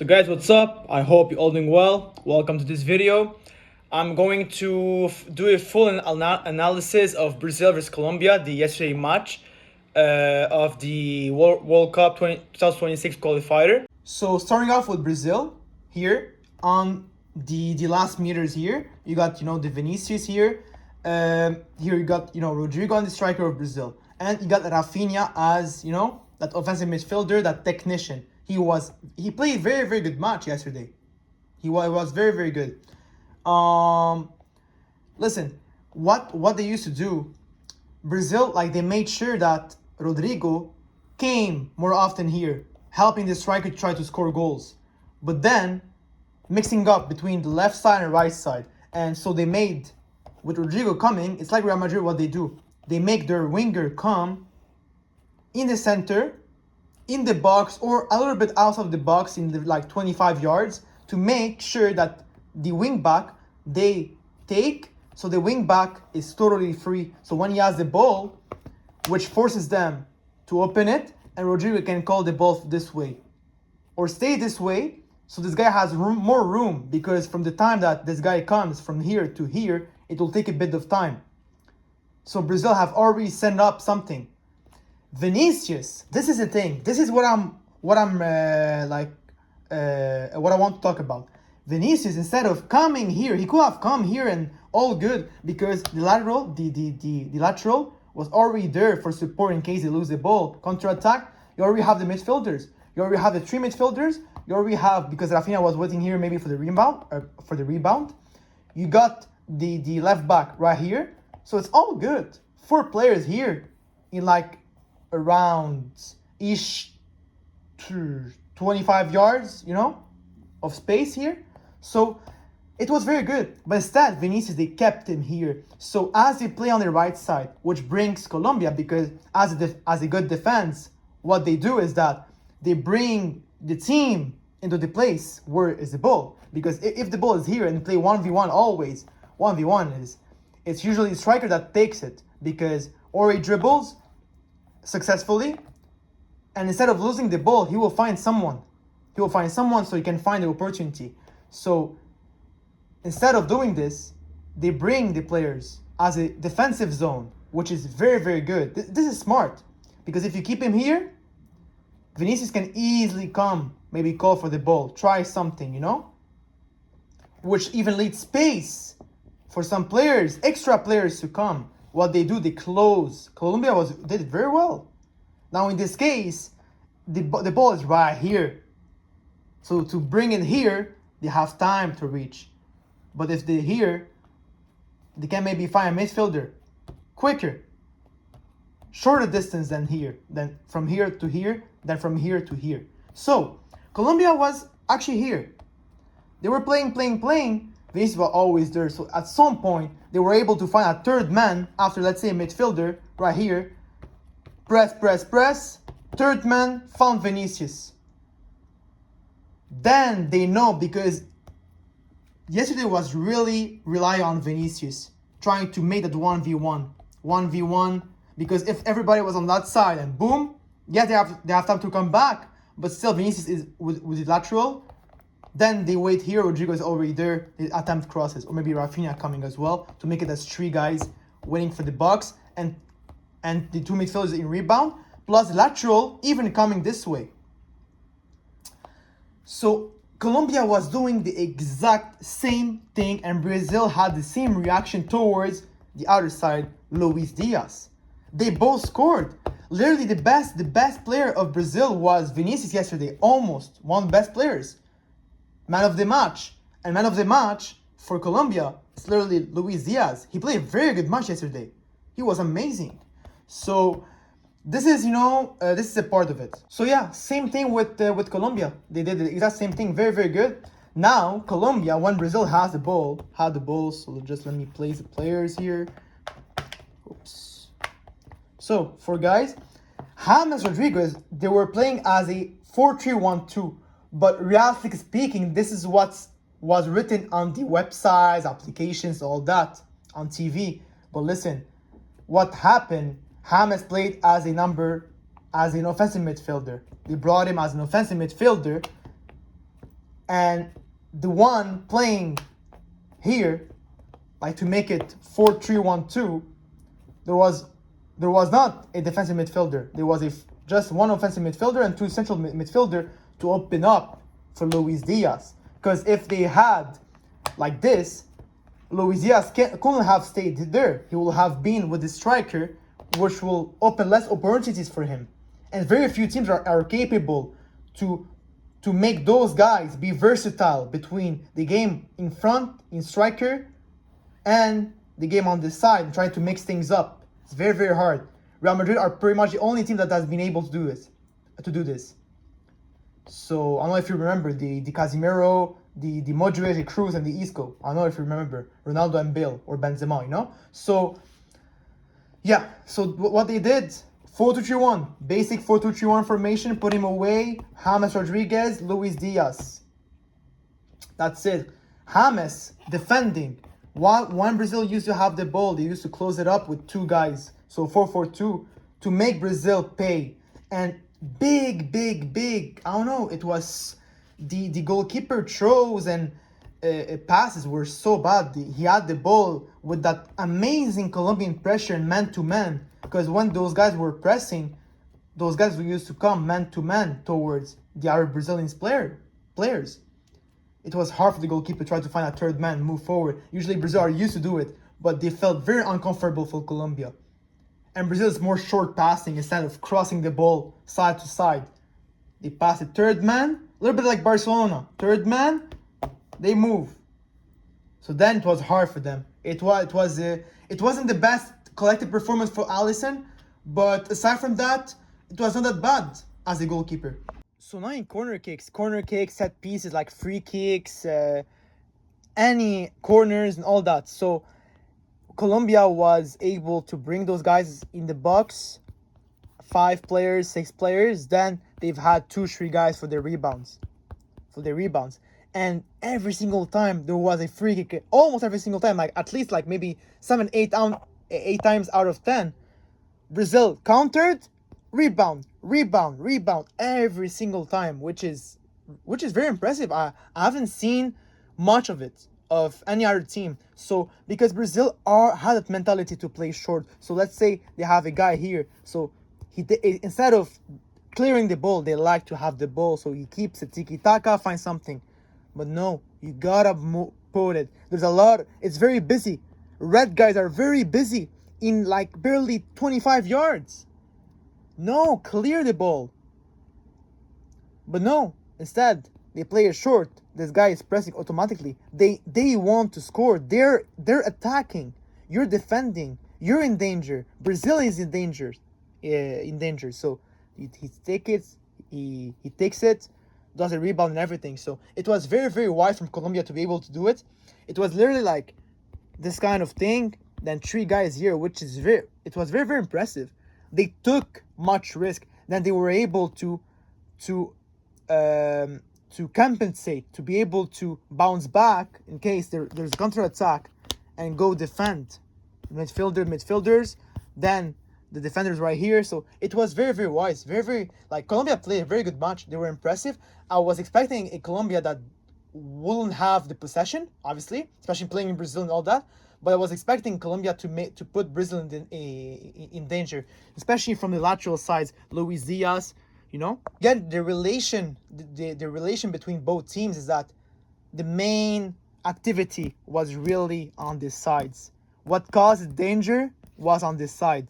So guys, what's up? I hope you're all doing well. Welcome to this video. I'm going to do a full analysis of Brazil versus Colombia, the yesterday match of the World Cup 2026 qualifier. So starting off with Brazil here on the last meters here, you got the Vinicius here. Here you got Rodrigo on the striker of Brazil, and you got Rafinha as that offensive midfielder, that technician. He played very good match yesterday. He was very good. Listen, what they used to do, Brazil, like, they made sure that Rodrigo came more often here, helping the striker try to score goals, but then mixing up between the left side and right side. And so they made, with Rodrigo coming, it's like Real Madrid, what they do. They make their winger come in the center, in the box, or a little bit outside of the box in like 25 yards to make sure that the wing back they take, so the wing back is totally free. So when he has the ball, which forces them to open it, and Rodrigo can call the ball this way or stay this way. So this guy has more room, because from the time that this guy comes from here to here, it will take a bit of time. So Brazil have already set up something. Vinicius, this is the thing. This is what I want to talk about. Vinicius, instead of coming here, he could have come here and all good, because the lateral was already there for support in case they lose the ball. Counter attack, you already have the midfielders. You already have the three midfielders. You already have, because Rafinha was waiting here maybe for the rebound. You got the left back right here. So it's all good. 4 players here in like around 25 yards, of space here. So it was very good. But instead, Vinicius, they kept him here. So as they play on the right side, which brings Colombia, because as a good defense, what they do is that they bring the team into the place where is the ball. Because if the ball is here and they play 1v1 always, 1v1 it's usually the striker that takes it, because or he dribbles successfully, and instead of losing the ball, he will find someone so he can find the opportunity. So instead of doing this, they bring the players as a defensive zone, which is very good. This is smart, because if you keep him here, Vinicius can easily come, maybe call for the ball, try something, which even leaves space for some players, extra players to come. What they do, they close. Colombia did it very well. Now in this case, the ball is right here. So to bring it here, they have time to reach. But if they're here, they can maybe find a midfielder quicker, shorter distance than from here to here, than from here to here. So Colombia was actually here. They were playing. Vinicius was always there. So at some point, they were able to find a third man after, let's say, a midfielder right here. Press. Third man found Vinicius. Then they know, because yesterday was really rely on Vinicius trying to make that 1v1, because if everybody was on that side and boom, yeah, they have time to come back, but still Vinicius is with the lateral. Then they wait here, Rodrigo is already there, they attempt crosses, or maybe Rafinha coming as well, to make it as 3 guys waiting for the box, and the 2 midfielders in rebound, plus the lateral even coming this way. So Colombia was doing the exact same thing, and Brazil had the same reaction towards the other side, Luis Diaz. They both scored. Literally the best player of Brazil was Vinicius yesterday, almost one of the best players. Man of the match. And man of the match for Colombia is literally Luis Diaz. He played a very good match yesterday. He was amazing. So this is this is a part of it. So yeah, same thing with Colombia. They did the exact same thing, very good. Now Colombia, when Brazil had the ball. So just let me place the players here. Oops. So for guys, James Rodriguez, they were playing as a 4-3-1-2. But realistically speaking, this is what was written on the websites, applications, all that on TV. But listen, what happened? James played as an offensive midfielder. They brought him as an offensive midfielder And the one playing here, like to make it 4-3-1-2, there was not a defensive midfielder. There was just one offensive midfielder and two central midfielder to open up for Luis Diaz. Because if they had like this, Luis Diaz couldn't have stayed there. He will have been with the striker, which will open less opportunities for him. And very few teams are capable to make those guys be versatile between the game in front, in striker, and the game on the side, and trying to mix things up. It's very, very hard. Real Madrid are pretty much the only team that has been able to do this. So I don't know if you remember the Casemiro, the Modric, the Cruz, and the Isco. I don't know if you remember Ronaldo and Bale or Benzema, you know? So yeah, so what they did, 4-2-3-1, basic 4-2-3-1 formation, put him away, James Rodriguez, Luis Diaz. That's it. James defending. When Brazil used to have the ball, they used to close it up with two guys. So 4-4-2 to make Brazil pay. And big, I don't know, it was the goalkeeper throws and passes were so bad. He had the ball with that amazing Colombian pressure and man-to-man. Because when those guys were pressing, those guys who used to come man-to-man towards the other Brazilian players. It was hard for the goalkeeper to try to find a third man, move forward. Usually Brazil are used to do it, but they felt very uncomfortable for Colombia. And Brazil is more short passing instead of crossing the ball side to side. They pass it third man, a little bit like Barcelona. Third man, they move. So then it was hard for them. It wasn't the best collective performance for Alisson, but aside from that, it was not that bad as a goalkeeper. So now in corner kicks, set pieces like free kicks, any corners and all that. So Colombia was able to bring those guys in the box, 5 players, 6 players. Then they've had 2-3 guys for their rebounds. And every single time there was a free kick, almost every single time, like at least like maybe 8 times out of 10, Brazil countered, rebound every single time, which is very impressive. I haven't seen much of it of any other team. So because Brazil had that mentality to play short. So let's say they have a guy here, so instead of clearing the ball, they like to have the ball, so he keeps it tiki-taka, find something. But no, you gotta put it. There's a lot. It's very busy. Red guys are very busy in like barely 25 yards. No, clear the ball. But no, instead they play it short. This guy is pressing automatically. They want to score. They're attacking. You're defending. You're in danger. Brazil is in danger. So he takes it, does a rebound and everything. So it was very, very wise from Colombia to be able to do it. It was literally like this kind of thing. Then 3 guys here, which is it was very, very impressive. They took much risk. Then they were able to compensate, to be able to bounce back in case there's a counter-attack and go defend. Midfielders, then the defenders right here. So it was very, very wise. Very, very, like, Colombia played a very good match. They were impressive. I was expecting a Colombia that wouldn't have the possession, obviously, especially playing in Brazil and all that. But I was expecting Colombia to put Brazil in danger, especially from the lateral sides. Luis Diaz, you know. Again, the relation between both teams is that the main activity was really on these sides. What caused danger was on this side.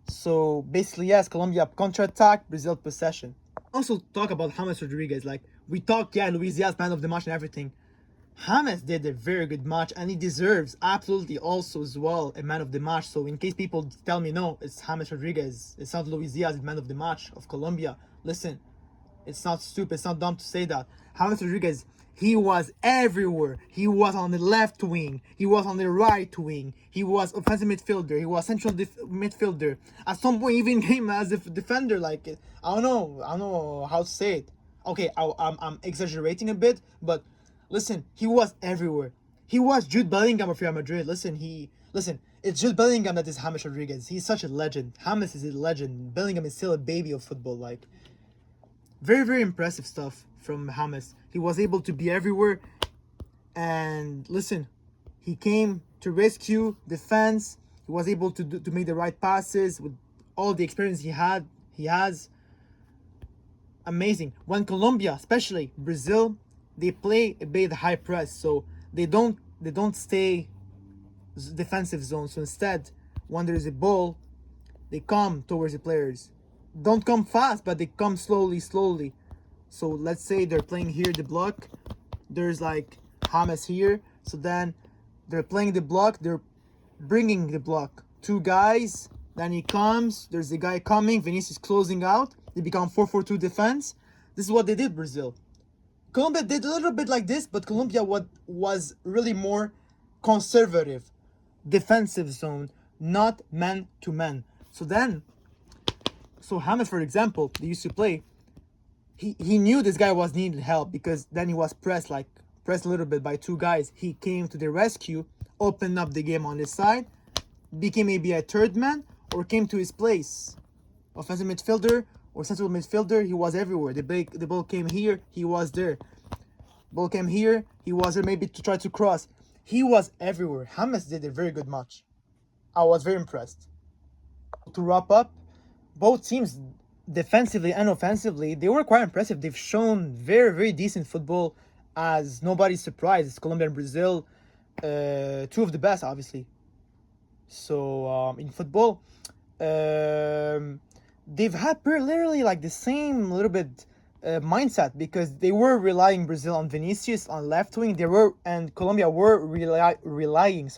So basically, yes, Colombia counter-attack, Brazil possession. Also talk about James Rodriguez. Like we talked, yeah, Luis Diaz man of the match and everything. James did a very good match and he deserves absolutely also as well a man of the match. So in case people tell me no, it's James Rodriguez, it's not Luis Diaz, the man of the match of Colombia. Listen, it's not stupid, it's not dumb to say that. James Rodriguez, he was everywhere. He was on the left wing, he was on the right wing, he was offensive midfielder, he was central midfielder. At some point even came as a defender. Like I don't know how to say it. Okay, I'm exaggerating a bit, but listen, he was everywhere. He was Jude Bellingham of Real Madrid. Listen, it's Jude Bellingham that is James Rodriguez. He's such a legend. James is a legend. Bellingham is still a baby of football. Like, Very, very impressive stuff from James. He was able to be everywhere. And listen, he came to rescue defense. He was able to make the right passes with all the experience he has. Amazing. When Colombia, especially Brazil, they play a bit high press, so they don't stay defensive zone. So instead, when there is a ball, they come towards the players. Don't come fast, but they come slowly, slowly. So let's say they're playing here the block. There's like James here. So then they're playing the block. They're bringing the block. Two guys. Then he comes. There's the guy coming. Vinicius closing out. They become 4-4-2 defense. This is what they did, Brazil. Colombia did a little bit like this, but Colombia was really more conservative, defensive zone, not man to man. So James, for example, they used to play. He knew this guy was needing help because then he was pressed a little bit by two guys. He came to the rescue, opened up the game on his side, became maybe a third man, or came to his place. Offensive midfielder or central midfielder, he was everywhere. The ball came here, he was there. Ball came here, he was there maybe to try to cross. He was everywhere. James did a very good match. I was very impressed. To wrap up, both teams, defensively and offensively, they were quite impressive. They've shown very, very decent football, as nobody's surprised. It's Colombia and Brazil, two of the best, obviously. So in football, they've had literally like the same little bit mindset, because they were relying Brazil on Vinicius on left wing. And Colombia were relying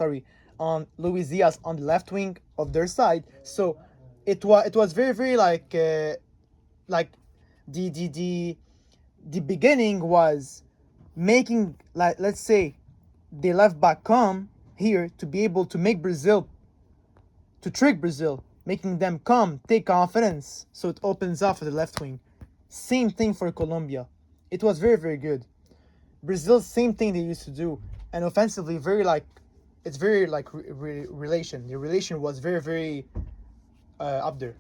on Luis Diaz on the left wing of their side. So it was very, very like the beginning was making, like, let's say the left back come here to be able to make Brazil, to trick Brazil, making them come, take confidence, so it opens up for the left wing. Same thing for Colombia. It was very, very good. Brazil, same thing they used to do, and offensively, relation. The relation was very, very up there.